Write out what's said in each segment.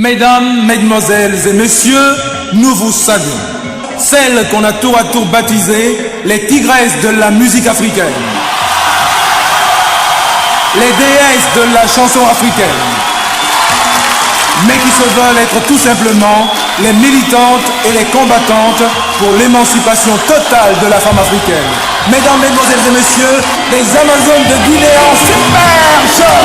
Mesdames, mesdemoiselles et messieurs, nous vous saluons. Celles qu'on a tour à tour baptisées les tigresses de la musique africaine. Les déesses de la chanson africaine. Mais qui se veulent être tout simplement les militantes et les combattantes pour l'émancipation totale de la femme africaine. Mesdames, mesdemoiselles et messieurs, les Amazones de Guinée en super show.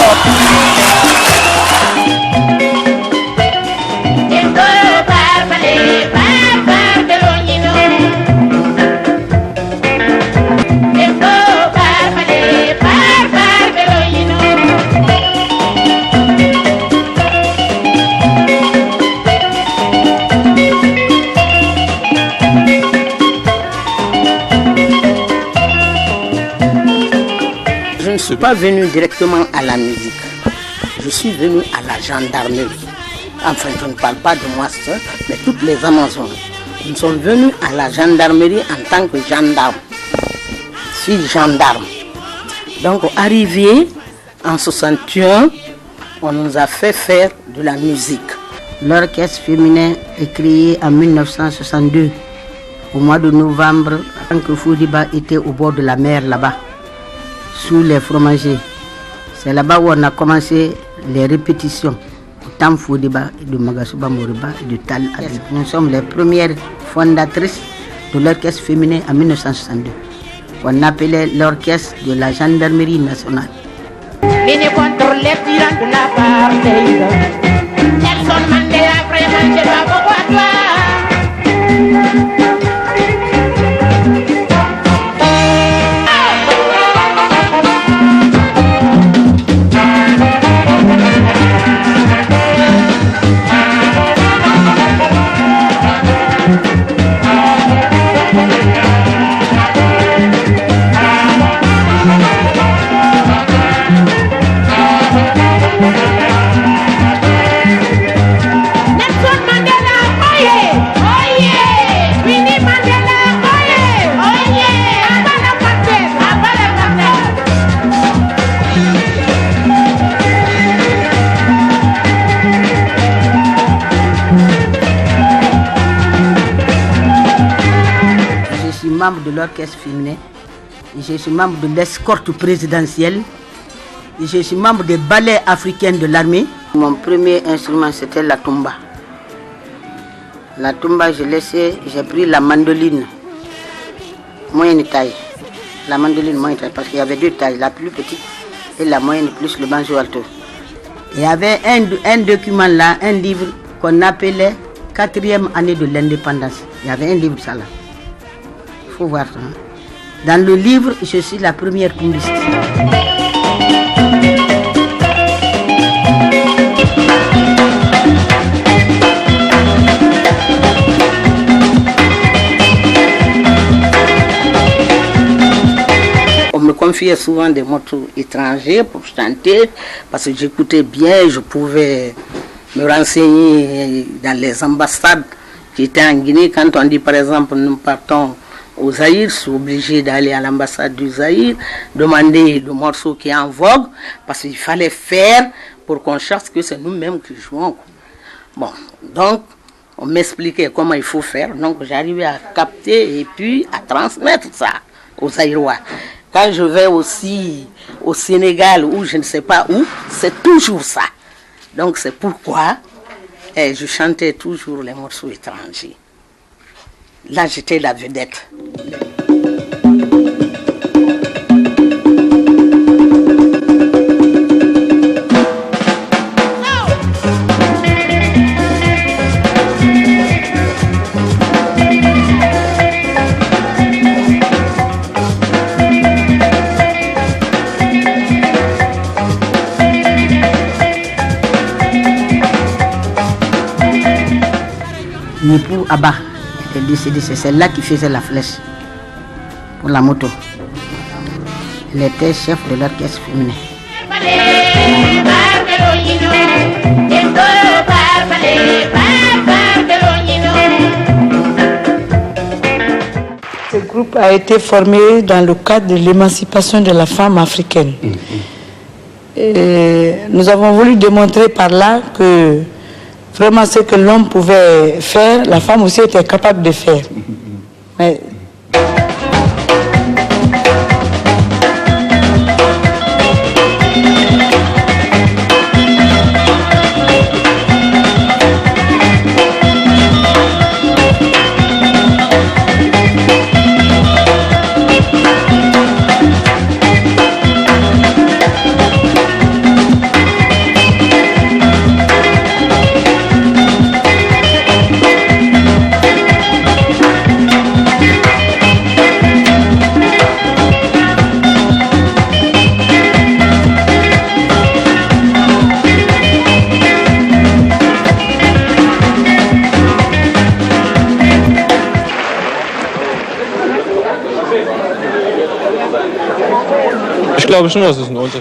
Je ne suis pas venu directement à la musique. Je suis venu à la gendarmerie. Enfin, je ne parle pas de moi seul, mais toutes les Amazones. Nous sommes venus à la gendarmerie en tant que gendarme. Je suis gendarme. Donc, arrivé en 61, on nous a fait faire de la musique. L'orchestre féminin est créé en 1962. Au mois de novembre, quand Foudiba était au bord de la mer là-bas, sous les fromagers. C'est là-bas où on a commencé les répétitions. Tam Foudiba, de Magasuba Moriba et de Tal Adib. Nous sommes les premières fondatrices de l'orchestre féminin en 1962. On appelait l'orchestre de la gendarmerie nationale. Membre de l'orchestre féminin, je suis membre de l'escorte présidentielle, je suis membre des ballets africains de l'armée. Mon premier instrument c'était la tumba. La tumba, j'ai pris la mandoline, moyenne taille. La mandoline moyenne taille, parce qu'il y avait deux tailles, la plus petite et la moyenne plus le banjo alto. Il y avait un document là, un livre qu'on appelait 4e année de l'indépendance. Il y avait un livre ça là. Il faut voir ça. Dans le livre, je suis la première tombiste. On me confiait souvent des morceaux étrangers pour chanter, parce que j'écoutais bien, je pouvais me renseigner dans les ambassades qui étaient en Guinée. Quand on dit par exemple, nous partons au Zaïre, je suis obligé d'aller à l'ambassade du Zaïre, demander le morceau qui est en vogue, parce qu'il fallait faire pour qu'on cherche que c'est nous-mêmes qui jouons. Bon, donc, on m'expliquait comment il faut faire, donc j'arrivais à capter et puis à transmettre ça aux Zaïrois. Quand je vais aussi au Sénégal ou je ne sais pas où, c'est toujours ça. Donc c'est pourquoi je chantais toujours les morceaux étrangers. Là, j'étais la vedette. Nipou Abba était décédée, c'est celle-là qui faisait la flèche pour la moto. Elle était chef de l'orchestre féminin. Ce groupe a été formé dans le cadre de l'émancipation de la femme africaine. Et nous avons voulu démontrer par là que Vraiment, ce que l'homme pouvait faire, la femme aussi était capable de faire. Mais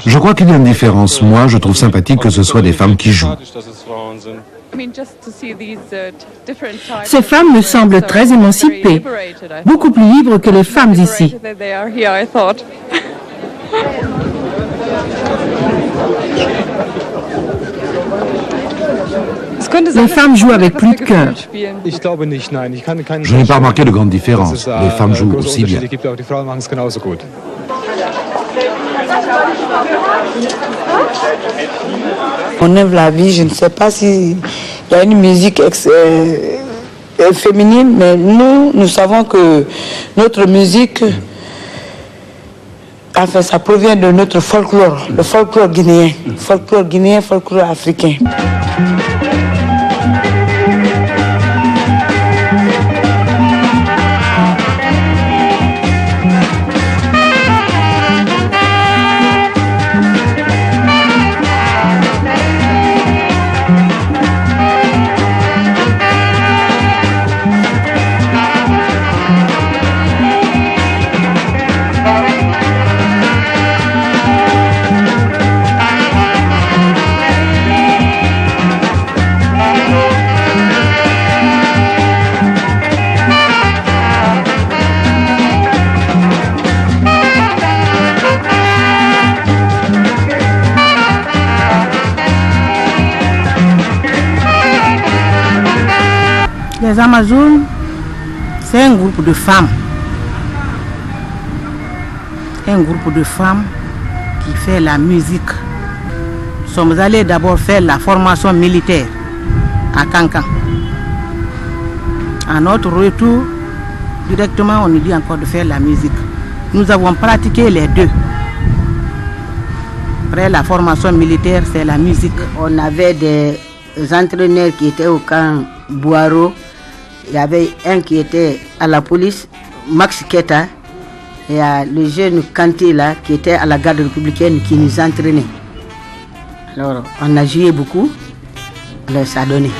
Je crois qu'il y a une différence. Moi, je trouve sympathique que ce soit des femmes qui jouent. Ces femmes me semblent très émancipées, beaucoup plus libres que les femmes ici. Les femmes jouent avec plus de cœur. Je n'ai pas remarqué de grande différence. Les femmes jouent aussi bien. on aime la vie, je ne sais pas s'il y a une musique féminine, mais nous savons que notre musique, enfin, ça provient de notre folklore, le folklore guinéen, folklore africain. Les Amazones, c'est un groupe de femmes. Un groupe de femmes qui fait la musique. Nous sommes allés d'abord faire la formation militaire à Kankan. À notre retour, directement, on nous dit encore de faire la musique. Nous avons pratiqué les deux. Après la formation militaire, c'est la musique. On avait des entraîneurs qui étaient au camp Boiro. Il y avait un qui était à la police, Max Keta, et le jeune Kanté là, qui était à la garde républicaine qui nous entraînait. Alors on a joué beaucoup, alors ça a donné.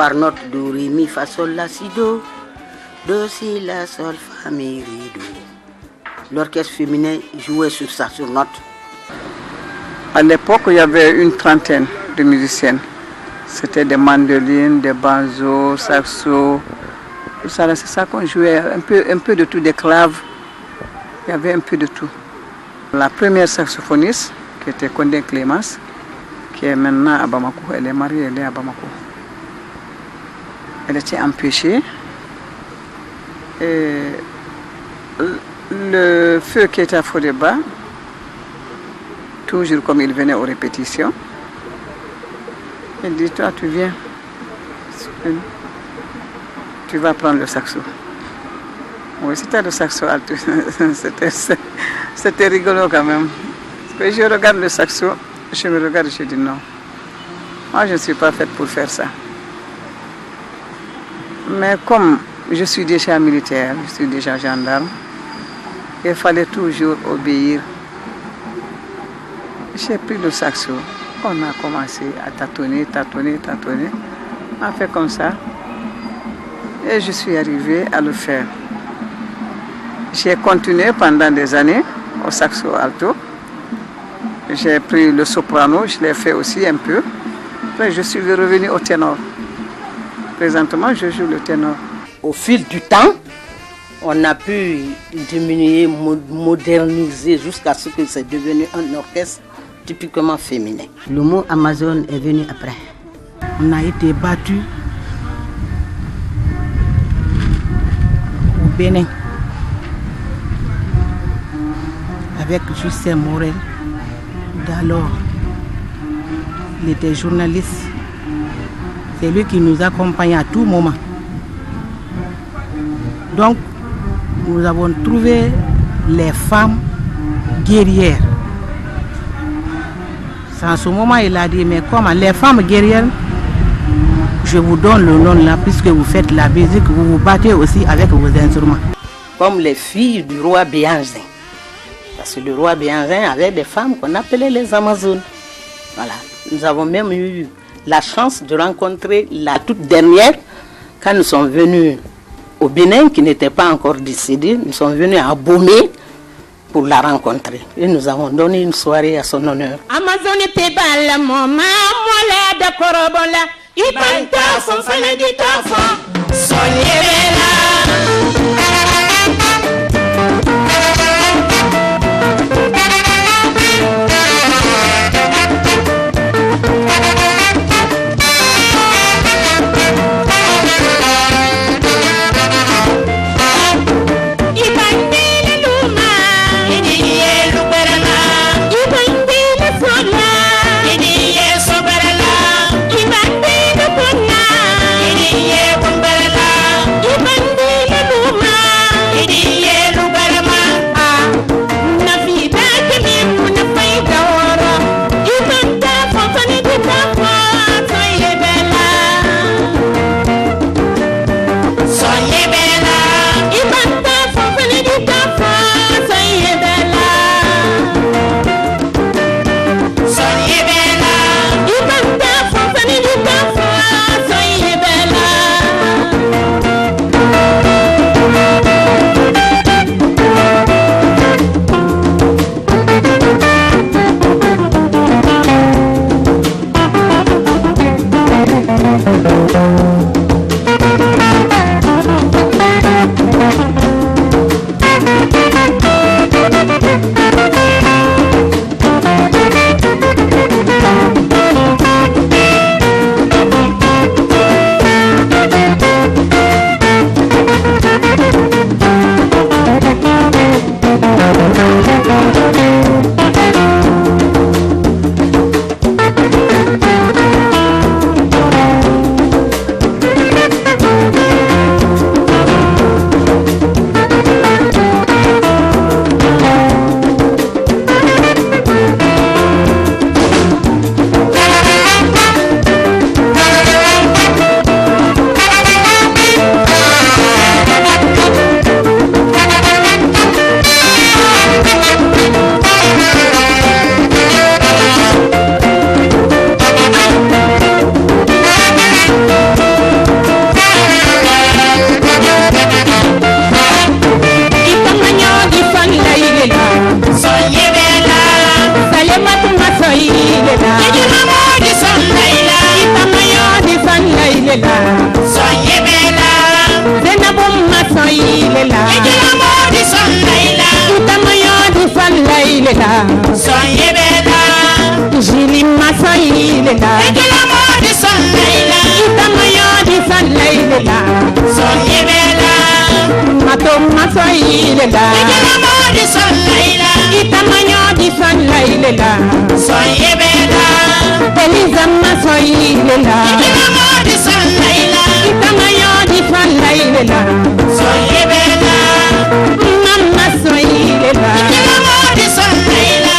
par note do, ré, mi, fa, sol, la, si, do. Do, si, la, sol, fa, mi, ré, do. L'orchestre féminin jouait sur ça, sur note. À l'époque, il y avait une trentaine de musiciennes. C'était des mandolines, des banjos, saxos. C'est ça qu'on jouait, un peu de tout, des claves. Il y avait un peu de tout. La première saxophoniste, qui était Condé Clémence, qui est maintenant à Bamako, elle est mariée, elle est à Bamako. Elle était empêchée. Et le feu qui était à Fodeba, toujours comme il venait aux répétitions, il dit, toi tu viens, tu vas prendre le saxo. Oui, c'était le saxo alto. C'était rigolo quand même. Parce que je regarde le saxo, je me regarde et je dis non. Moi, je ne suis pas faite pour faire ça. Mais comme je suis déjà militaire, je suis déjà gendarme, il fallait toujours obéir. J'ai pris le saxo. On a commencé à tâtonner. On a fait comme ça. Et je suis arrivée à le faire. J'ai continué pendant des années au saxo alto. J'ai pris le soprano, je l'ai fait aussi un peu. Après, je suis revenue au ténor. Présentement, je joue le ténor. Au fil du temps, on a pu diminuer, moderniser jusqu'à ce que c'est devenu un orchestre typiquement féminin. Le mot Amazon est venu après. On a été battus au Bénin avec Justin Morel. D'alors, il était journaliste. C'est lui qui nous accompagne à tout moment. Donc, nous avons trouvé les femmes guerrières. C'est en ce moment il a dit, mais comment les femmes guerrières, je vous donne le nom là, puisque vous faites la musique, vous vous battez aussi avec vos instruments. Comme les filles du roi Béhanzin. Parce que le roi Béhanzin avait des femmes qu'on appelait les Amazones. Voilà. Nous avons même eu la chance de rencontrer la toute dernière quand nous sommes venus au Bénin, qui n'était pas encore décédée. Nous sommes venus à Bomé pour la rencontrer. Et nous avons donné une soirée à son honneur. Amazone pebala moma mola da korobola ibanta son fane di tafo sonyerela. Iba ilela Ikimamodi son laila Itamanyodi son laila Son yebela Elizama son ilela Ikimamodi son laila Itamanyodi son laila Son yebela Mama son ilela Ikimamodi son laila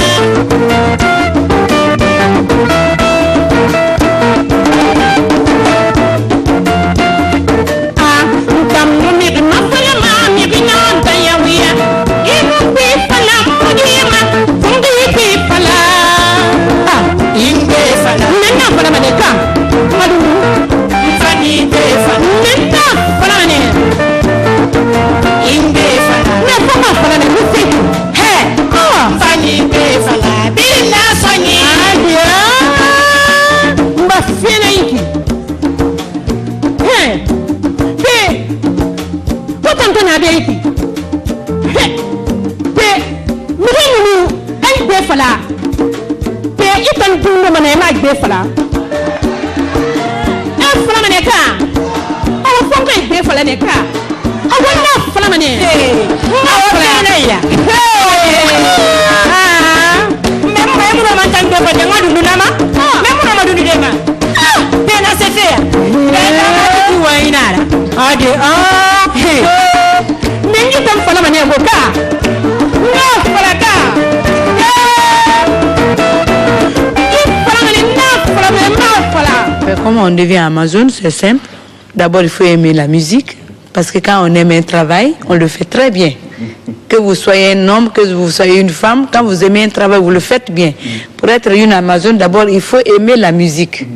Comment on devient Amazon, c'est simple. D'abord, il faut aimer la musique, parce que quand on aime un travail, on le fait très bien. Que vous soyez un homme, que vous soyez une femme, quand vous aimez un travail, vous le faites bien. Pour être une Amazon, d'abord, il faut aimer la musique.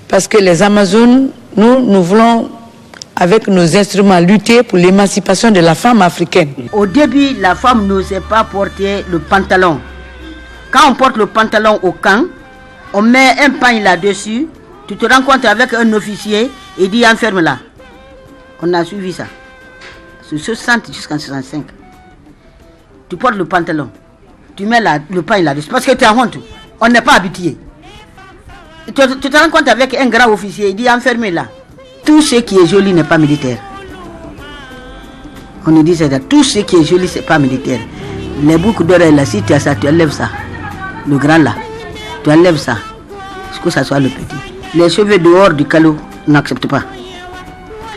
Parce que les Amazones, nous voulons, avec nos instruments, lutter pour l'émancipation de la femme africaine. Au début, la femme n'osait pas porter le pantalon. Quand on porte le pantalon au camp, on met un pagne là-dessus, tu te rencontres avec un officier et dit enferme-la. On a suivi ça. De 60 jusqu'en 65. Tu portes le pantalon, tu mets le pagne là-dessus parce que tu as honte. On n'est pas habitué. Tu te rencontres avec un grand officier, il dit enferme-la. Tout ce qui est joli n'est pas militaire. On nous dit ça, tout ce qui est joli, c'est pas militaire. Les boucles d'oreilles là, si tu as ça, tu enlèves ça. Le grand là, tu enlèves ça. Que ça soit le petit. Les cheveux dehors du calot, on n'accepte pas.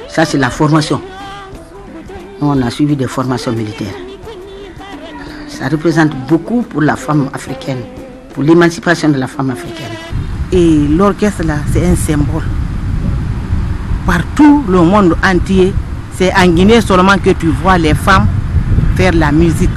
Ça, c'est la formation. Nous, on a suivi des formations militaires. Ça représente beaucoup pour la femme africaine, pour l'émancipation de la femme africaine. Et l'orchestre là, c'est un symbole. Partout le monde entier, c'est en Guinée seulement que tu vois les femmes faire la musique.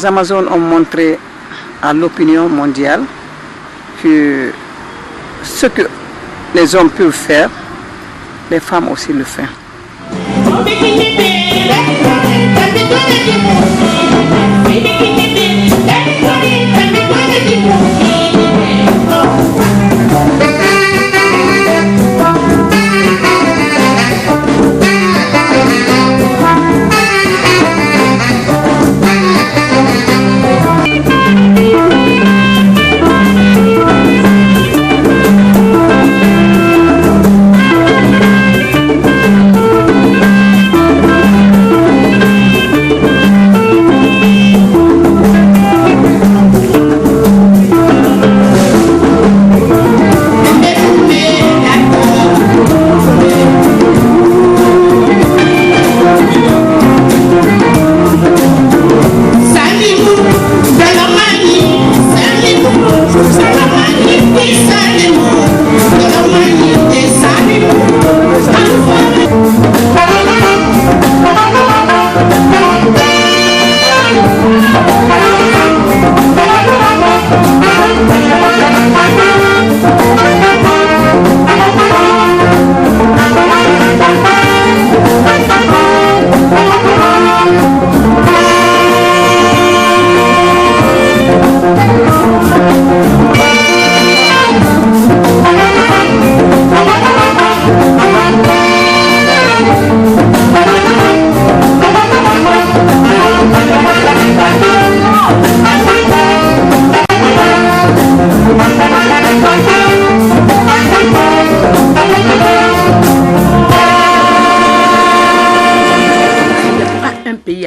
Les Amazones ont montré à l'opinion mondiale que ce que les hommes peuvent faire, les femmes aussi le font.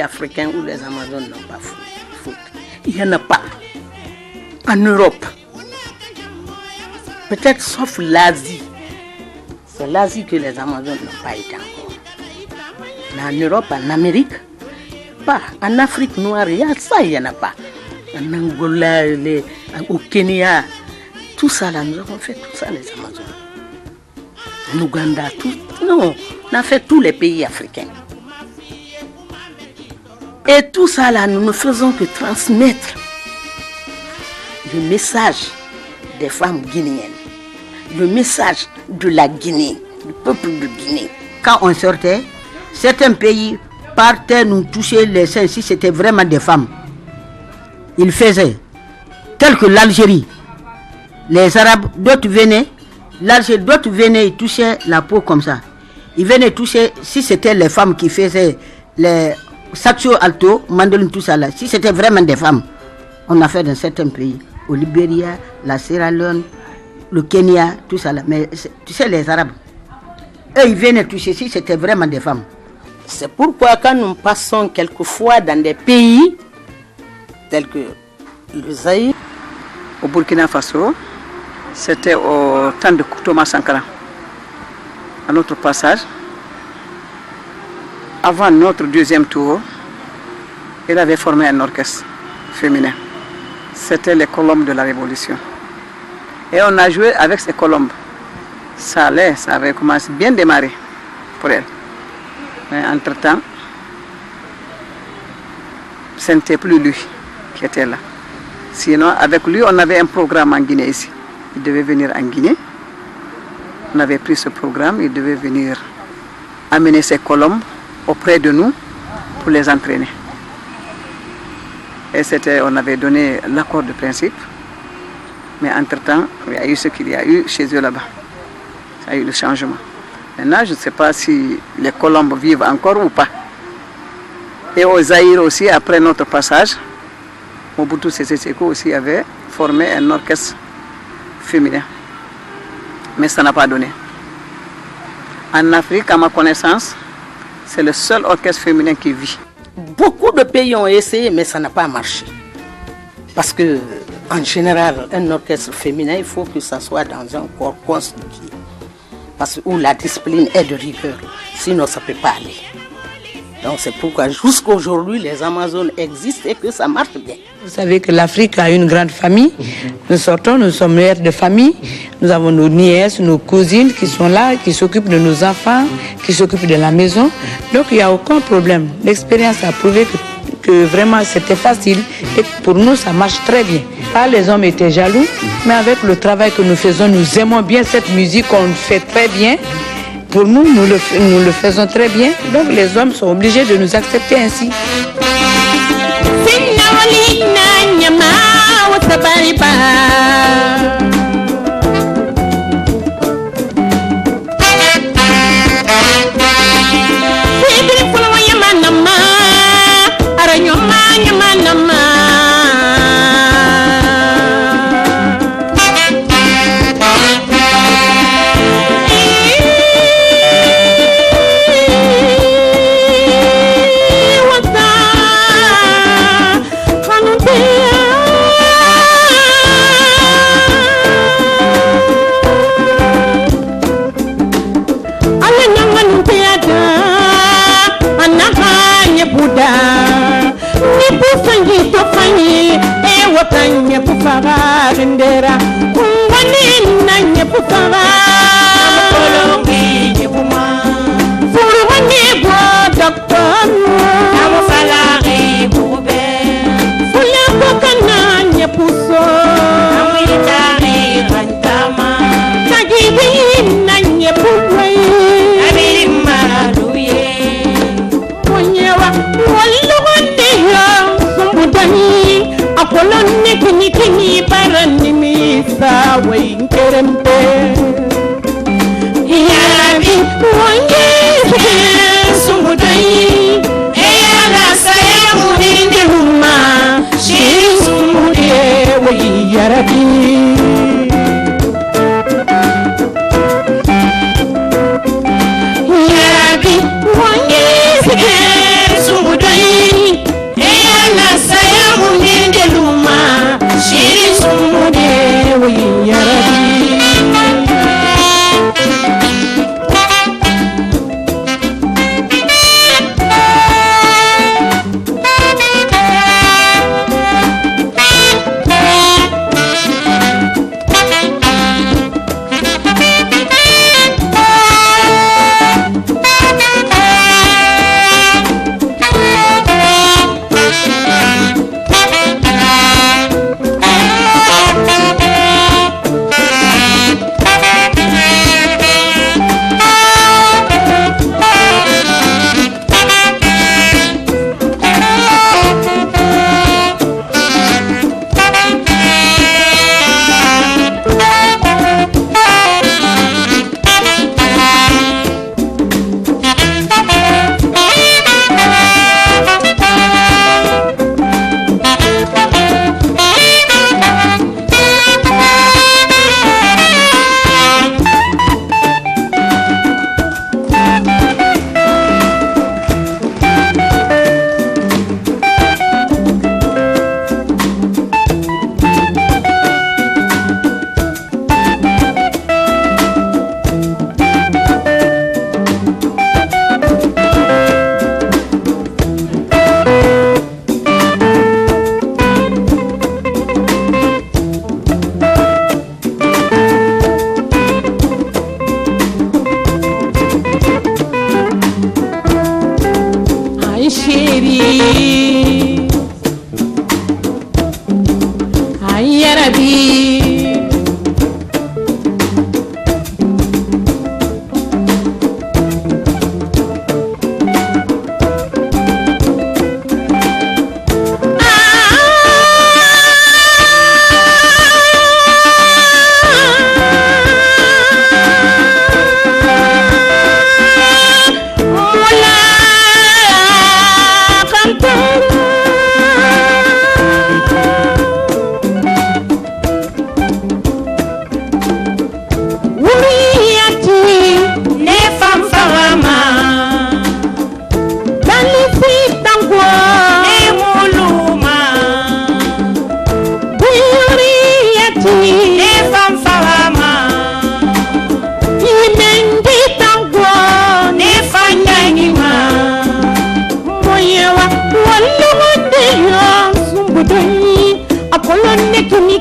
Africains où les Amazones n'ont pas foot. Il n'y en a pas. En Europe. Peut-être sauf l'Asie. C'est l'Asie que les Amazones n'ont pas été encore. Mais en Europe, en Amérique, pas. En Afrique noire, il y a ça, il n'y en a pas. En Angola, au Kenya, tout ça là, nous avons fait tout ça les Amazones. En Ouganda, tout. Non, on a fait tous les pays africains. Et tout ça là, nous ne faisons que transmettre le message des femmes guinéennes, le message de la Guinée, du peuple de Guinée. Quand on sortait, certains pays partaient nous toucher les seins si c'était vraiment des femmes. Ils faisaient, tel que l'Algérie. Les Arabes, d'autres venaient, l'Algérie, d'autres venaient, ils touchaient la peau comme ça. Ils venaient toucher, si c'était les femmes qui faisaient les saxo alto, mandoline, tout ça là, si c'était vraiment des femmes, on a fait dans certains pays, au Libéria, la Sierra Leone, le Kenya, tout ça là. Mais tu sais, les Arabes, eux, ils venaient toucher si c'était vraiment des femmes. C'est pourquoi quand nous passons quelquefois dans des pays tels que le Zaïre, au Burkina Faso, c'était au temps de Thomas Sankara. À notre passage, avant notre deuxième tour, il avait formé un orchestre féminin. C'était les colombes de la Révolution. Et on a joué avec ces colombes. Ça allait, ça avait commencé bien démarré pour elle. Mais entre-temps, ce n'était plus lui qui était là. Sinon, avec lui, on avait un programme en Guinée ici. Il devait venir en Guinée. On avait pris ce programme, il devait venir amener ses colombes auprès de nous pour les entraîner. Et on avait donné l'accord de principe. Mais entre-temps, il y a eu ce qu'il y a eu chez eux là-bas. Ça a eu le changement. Maintenant, je ne sais pas si les colombes vivent encore ou pas. Et au Zaïre aussi, après notre passage, Mobutu Sese Seko aussi avait formé un orchestre féminin. Mais ça n'a pas donné. En Afrique, à ma connaissance, c'est le seul orchestre féminin qui vit. Beaucoup de pays ont essayé, mais ça n'a pas marché. Parce que, en général, un orchestre féminin, il faut que ça soit dans un corps constitué. Parce que où la discipline est de rigueur. Sinon, ça ne peut pas aller. Donc c'est pourquoi jusqu'à aujourd'hui, les Amazones existent et que ça marche bien. Vous savez que l'Afrique a une grande famille. Nous sortons, nous sommes mères de famille. Nous avons nos nièces, nos cousines qui sont là, qui s'occupent de nos enfants, qui s'occupent de la maison. Donc il n'y a aucun problème. L'expérience a prouvé que vraiment c'était facile. Et pour nous, ça marche très bien. Pas les hommes étaient jaloux, mais avec le travail que nous faisons, nous aimons bien cette musique, on le fait très bien. Pour nous, nous le faisons très bien. Donc les hommes sont obligés de nous accepter ainsi. Tanya pufara gendera kungwani nanya pufara kolongi nyebuma furwani bo doctor namu falari bube fuya kokana nyepuso namu itari rantama tagibi nanya pufai abiri maluye monyewa walluwani ya sumbudani Apoloni kini barani misa wenkerempe Yarabi wange sumudai Eyala saya mudinde huma Shiri sumude wa yarabi Yarabi wange sumudai Eyala saya mudinde luma Shiri sumude wa yarabi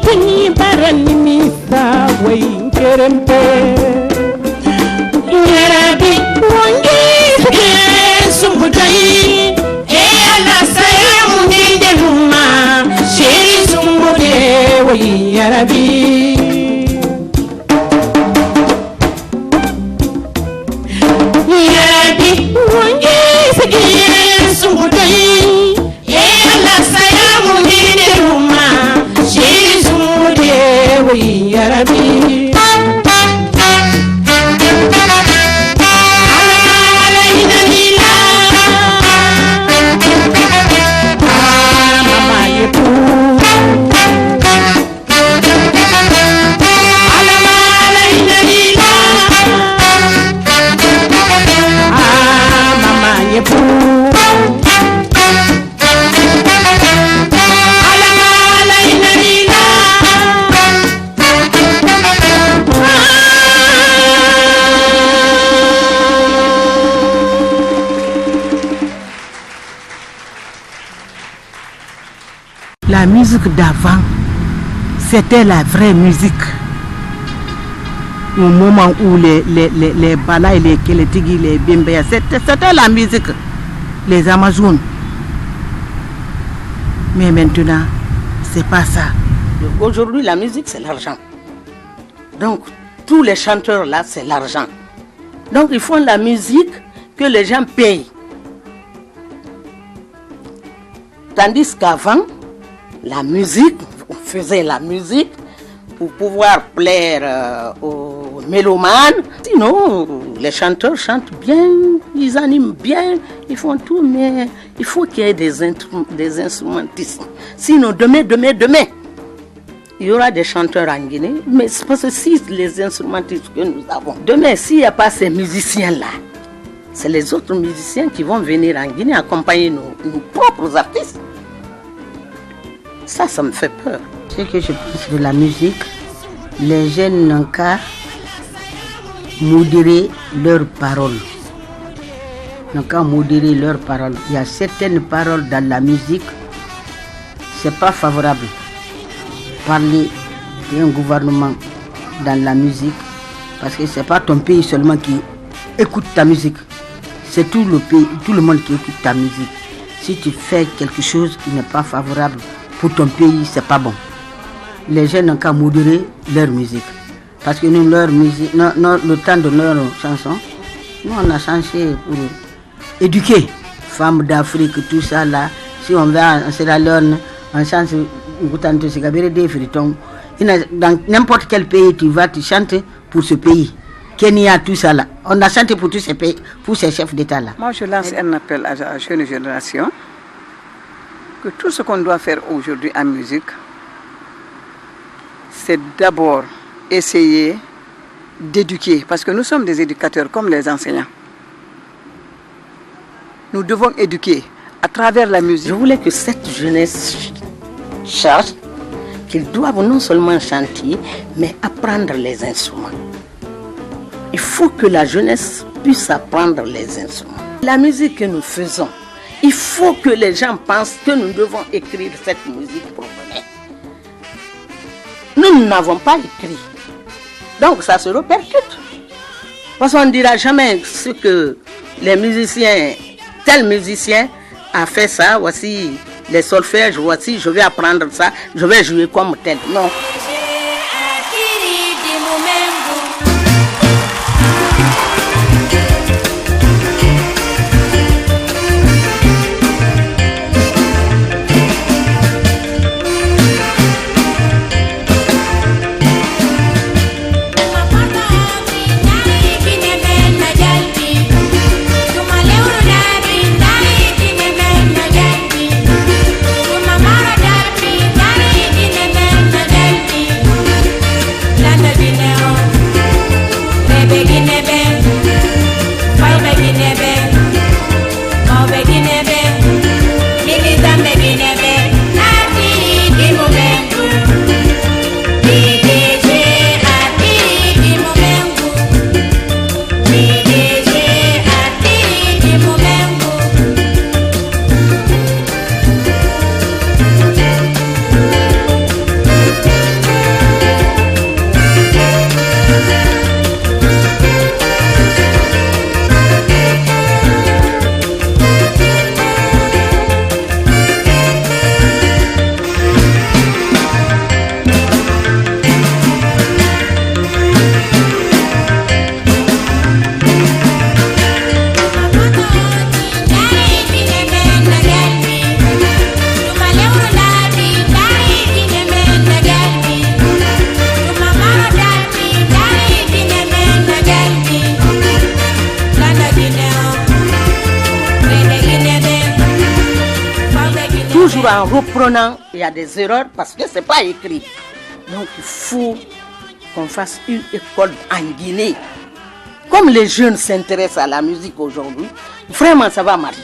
kini barani misa wenkerempe Yarabi wangi sumudai Eyala sayamu yarabi yarabi wonge sigi sungutai ela saya mungine ruma shizu de yarabi La musique d'avant, c'était la vraie musique. Au moment où les balas, les keletigi, les bimbéas, c'était la musique. Les Amazones. Mais maintenant, c'est pas ça. Aujourd'hui, la musique, c'est l'argent. Donc, tous les chanteurs là, c'est l'argent. Donc, ils font la musique que les gens payent. Tandis qu'avant, la musique, on faisait la musique pour pouvoir plaire aux mélomanes. Sinon, les chanteurs chantent bien, ils animent bien, ils font tout, mais il faut qu'il y ait des instrumentistes. Sinon, demain, il y aura des chanteurs en Guinée, mais c'est parce que si les instrumentistes que nous avons, demain, s'il n'y a pas ces musiciens-là, c'est les autres musiciens qui vont venir en Guinée accompagner nos propres artistes. Ça me fait peur. Ce que je pense de la musique, les jeunes n'ont qu'à modérer leurs paroles. Il y a certaines paroles dans la musique, c'est pas favorable. Parler d'un gouvernement dans la musique, parce que c'est pas ton pays seulement qui écoute ta musique. C'est tout le pays, tout le monde qui écoute ta musique. Si tu fais quelque chose qui n'est pas favorable pour ton pays, c'est pas bon. Les jeunes n'ont qu'à modérer leur musique. Parce que nous, leur musique, le temps de leur chanson, nous on a changé pour éduquer. Femmes d'Afrique, tout ça là. Si on va en Sierra Leone, on chante dans n'importe quel pays tu vas, tu chantes pour ce pays. Kenya, tout ça là. On a chanté pour tous ces pays, pour ces chefs d'État là. Moi je lance un appel à la jeune génération que tout ce qu'on doit faire aujourd'hui en musique, c'est d'abord essayer d'éduquer, parce que nous sommes des éducateurs comme les enseignants. Nous devons éduquer à travers la musique. Je voulais que cette jeunesse sache qu'ils doivent non seulement chanter, mais apprendre les instruments. Il faut que la jeunesse puisse apprendre les instruments. La musique que nous faisons, il faut que les gens pensent que nous devons écrire cette musique pour eux. Nous n'avons pas écrit. Donc ça se répercute. Parce qu'on ne dira jamais ce que les musiciens, tel musicien a fait ça, voici les solfèges, voici je vais apprendre ça, je vais jouer comme tel. Non. toujours en reprenant, il y a des erreurs parce que c'est pas écrit. Donc il faut qu'on fasse une école en Guinée. Comme les jeunes s'intéressent à la musique aujourd'hui, vraiment ça va marcher.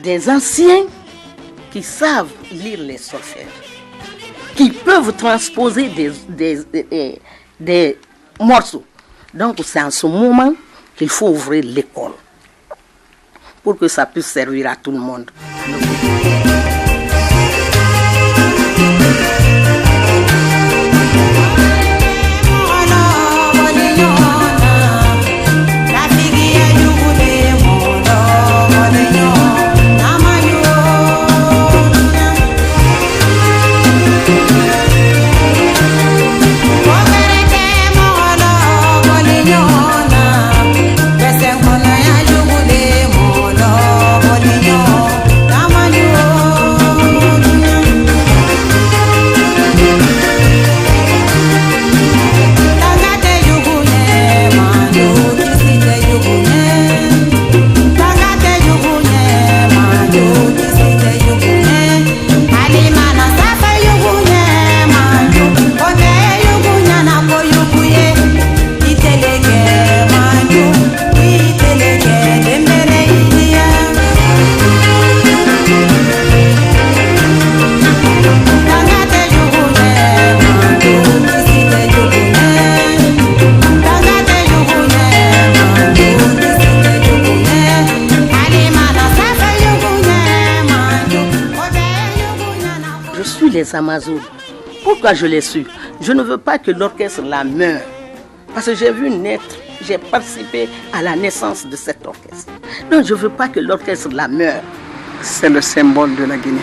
Des anciens qui savent lire les solfèges, qui peuvent transposer des morceaux. Donc c'est en ce moment qu'il faut ouvrir l'école pour que ça puisse servir à tout le monde. Les Amazones. Pourquoi je les suis? Je ne veux pas que l'orchestre la meure. Parce que j'ai vu naître, j'ai participé à la naissance de cet orchestre. Donc je ne veux pas que l'orchestre la meure. C'est le symbole de la Guinée.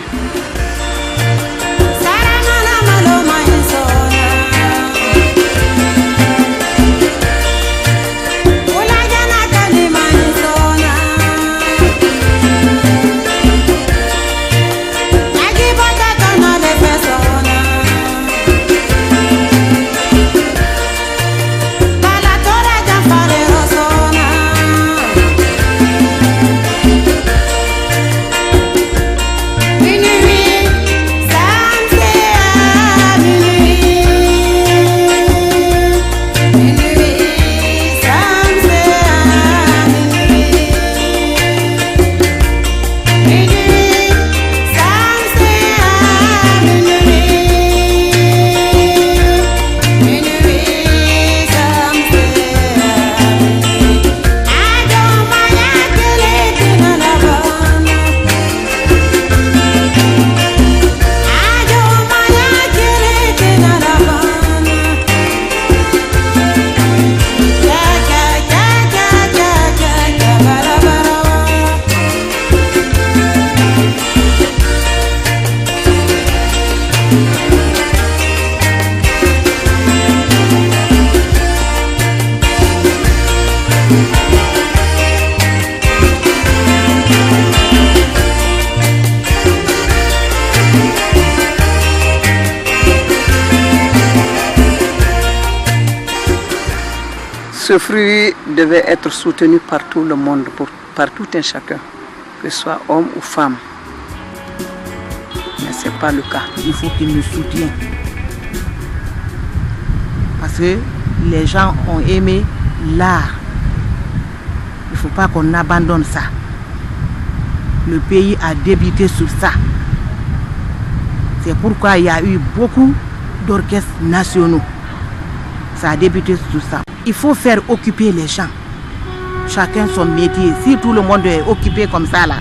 Minuit, Ce fruit devait être soutenu par tout le monde, par tout un chacun, que ce soit homme ou femme. Mais ce n'est pas le cas. Il faut qu'ils nous soutiennent. Parce que les gens ont aimé l'art. Il ne faut pas qu'on abandonne ça. Le pays a débuté sur ça. C'est pourquoi il y a eu beaucoup d'orchestres nationaux. Ça a débuté sur ça. Il faut faire occuper les gens. Chacun son métier. Si tout le monde est occupé comme ça, là,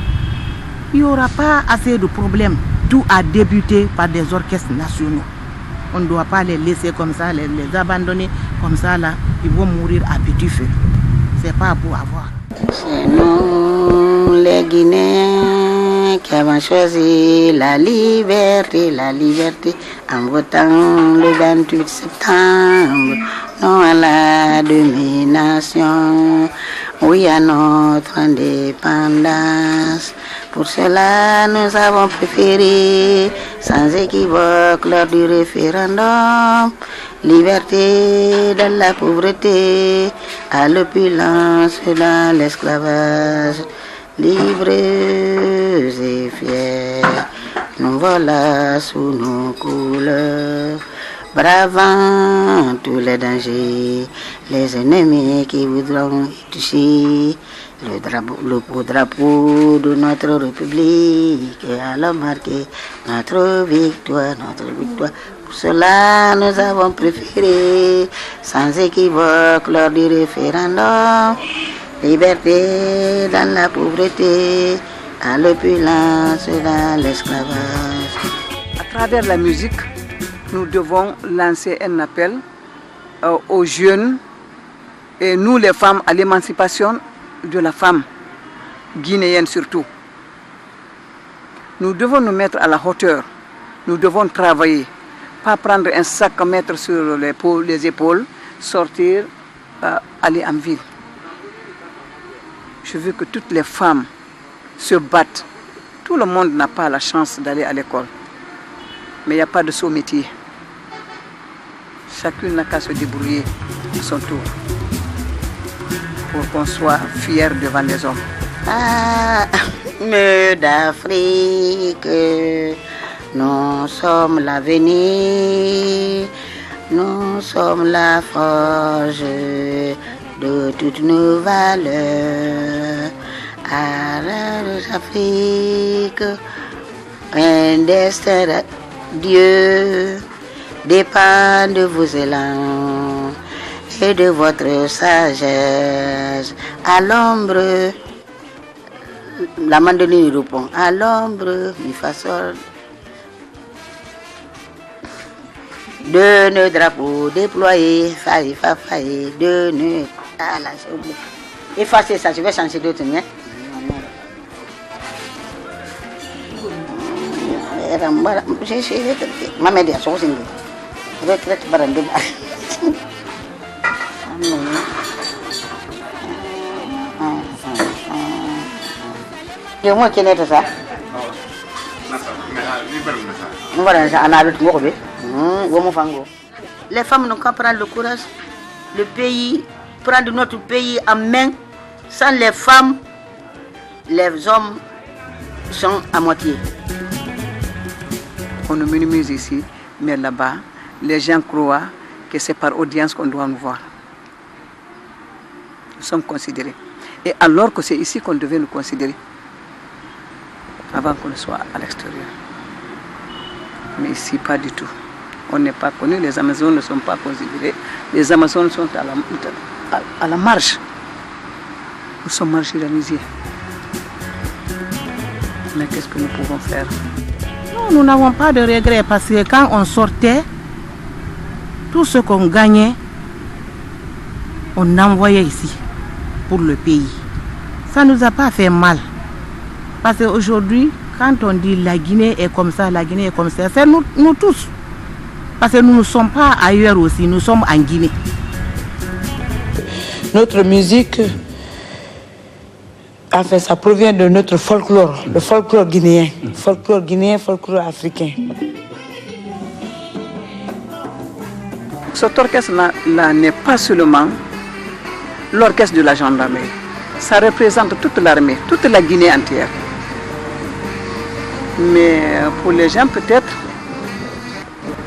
il n'y aura pas assez de problèmes. Tout a débuté par des orchestres nationaux. On ne doit pas les laisser comme ça, les abandonner comme ça, là. Ils vont mourir à petit feu. C'est pas pour avoir. C'est nous, les Guinéens, qui avons choisi la liberté, en votant le 28 septembre, non à la domination, oui à notre indépendance. Pour cela, nous avons préféré, sans équivoque, lors du référendum, liberté dans la pauvreté, à l'opulence dans l'esclavage, libres et fiers, nous voilà sous nos couleurs, bravant tous les dangers, les ennemis qui voudront toucher le beau drapeau de notre République, allons marquer notre victoire, Pour cela, nous avons préféré, sans équivoque, lors du référendum, liberté dans la pauvreté, à l'opulence dans l'esclavage. À travers la musique, nous devons lancer un appel aux jeunes et nous les femmes à l'émancipation de la femme guinéenne surtout. Nous devons nous mettre à la hauteur, nous devons travailler, pas prendre un sac à mettre sur les épaules, sortir, aller en ville. Je veux que toutes les femmes se battent. Tout le monde n'a pas la chance d'aller à l'école, mais il n'y a pas de saut métier. Chacune n'a qu'à se débrouiller à son tour pour qu'on soit fiers devant les hommes. Ah, mais d'Afrique, nous sommes l'avenir, nous sommes la forge de toutes nos valeurs. Arabes d'Afrique, un destin Dieu dépend de vos élans et de votre sagesse. À l'ombre, la mandoline répond, à l'ombre, mi fa sol, de nos drapeaux déployés, faille, faille, de nos... Ah là, j'ai oublié. Effacez ça, je vais changer d'autre, hein. Maman dit à son signe. Retraite barande. Moi qui est ça. Les femmes n'ont qu'à prendre le courage. Le pays, prendre notre pays en main. Sans les femmes, les hommes sont à moitié. On nous minimise ici, mais là-bas, les gens croient que c'est par audience qu'on doit nous voir. Nous sommes considérés. Et alors que c'est ici qu'on devait nous considérer, avant qu'on ne soit à l'extérieur. Mais ici, pas du tout. On n'est pas connus, les Amazones ne sont pas considérés. Les Amazones sont à la marge. Nous sommes marginalisés. Mais qu'est-ce que nous pouvons faire? Non, nous n'avons pas de regrets parce que quand on sortait, tout ce qu'on gagnait, on envoyait ici pour le pays. Ça ne nous a pas fait mal. Parce qu'aujourd'hui, quand on dit la Guinée est comme ça, la Guinée est comme ça, c'est nous tous. Parce que nous ne sommes pas ailleurs aussi, nous sommes en Guinée. Notre musique, enfin, ça provient de notre folklore, le folklore guinéen, folklore africain. Cet orchestre-là n'est pas seulement l'orchestre de la gendarmerie. Ça représente toute l'armée, toute la Guinée entière. Mais pour les gens peut-être,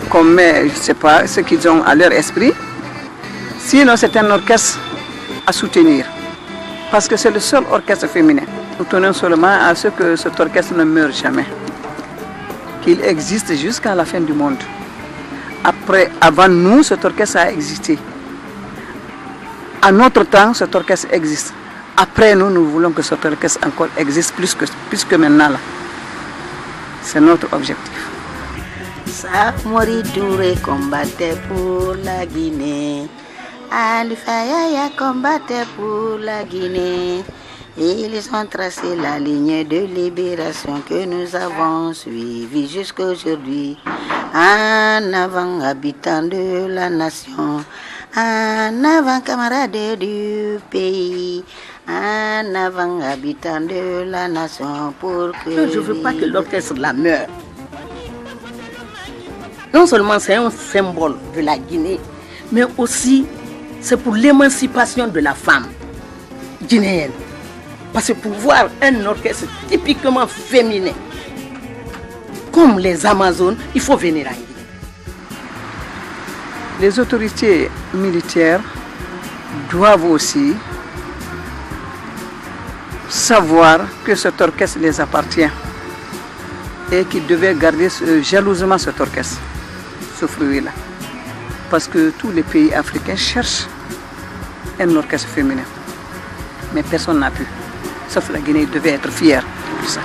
comme je ne sais pas, ce qu'ils ont à leur esprit, sinon c'est un orchestre à soutenir. Parce que c'est le seul orchestre féminin. Nous tenons seulement à ce que cet orchestre ne meure jamais. Qu'il existe jusqu'à la fin du monde. Avant nous, cet orchestre a existé. À notre temps, cet orchestre existe. Après nous, nous voulons que cet orchestre encore existe plus que maintenant. Là. C'est notre objectif. Samori Touré combattait pour la Guinée. Alpha Yaya combattait pour la Guinée. Et ils ont tracé la ligne de libération que nous avons suivie jusqu'à aujourd'hui. En avant, habitants de la nation. En avant, camarades du pays. En avant, habitants de la nation. Pour que je ne veux pas que l'orchestre la meure. Non seulement c'est un symbole de la Guinée, mais aussi c'est pour l'émancipation de la femme guinéenne. Parce que pour voir un orchestre typiquement féminin, comme les Amazones, il faut venir en Guinée. Les autorités militaires doivent aussi savoir que cet orchestre les appartient et qu'ils devaient garder jalousement cet orchestre, ce fruit-là. Parce que tous les pays africains cherchent un orchestre féminin. Mais personne n'a pu. Sauf la Guinée devait être fière de ça.